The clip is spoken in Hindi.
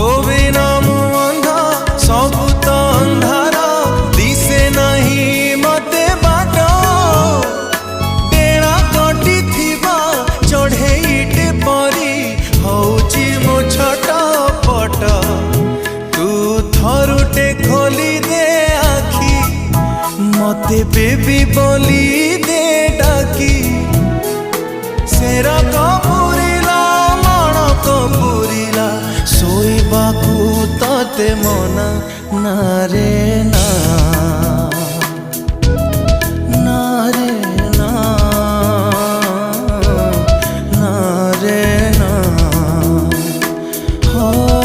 तो बिना मुँह अंधा सबु तो अंधार दिसे नहीं मते बाट डेणा कटी थिबा चढ़ेईटे परी हौची मो छट पट तू थरुटे खोली दे आखी मते बेबी बोली दे डाकी सेरा कपूरिला मण कपूरिला शोइबाकू तते मना ना रे ना ना रे ना ना रे ना हो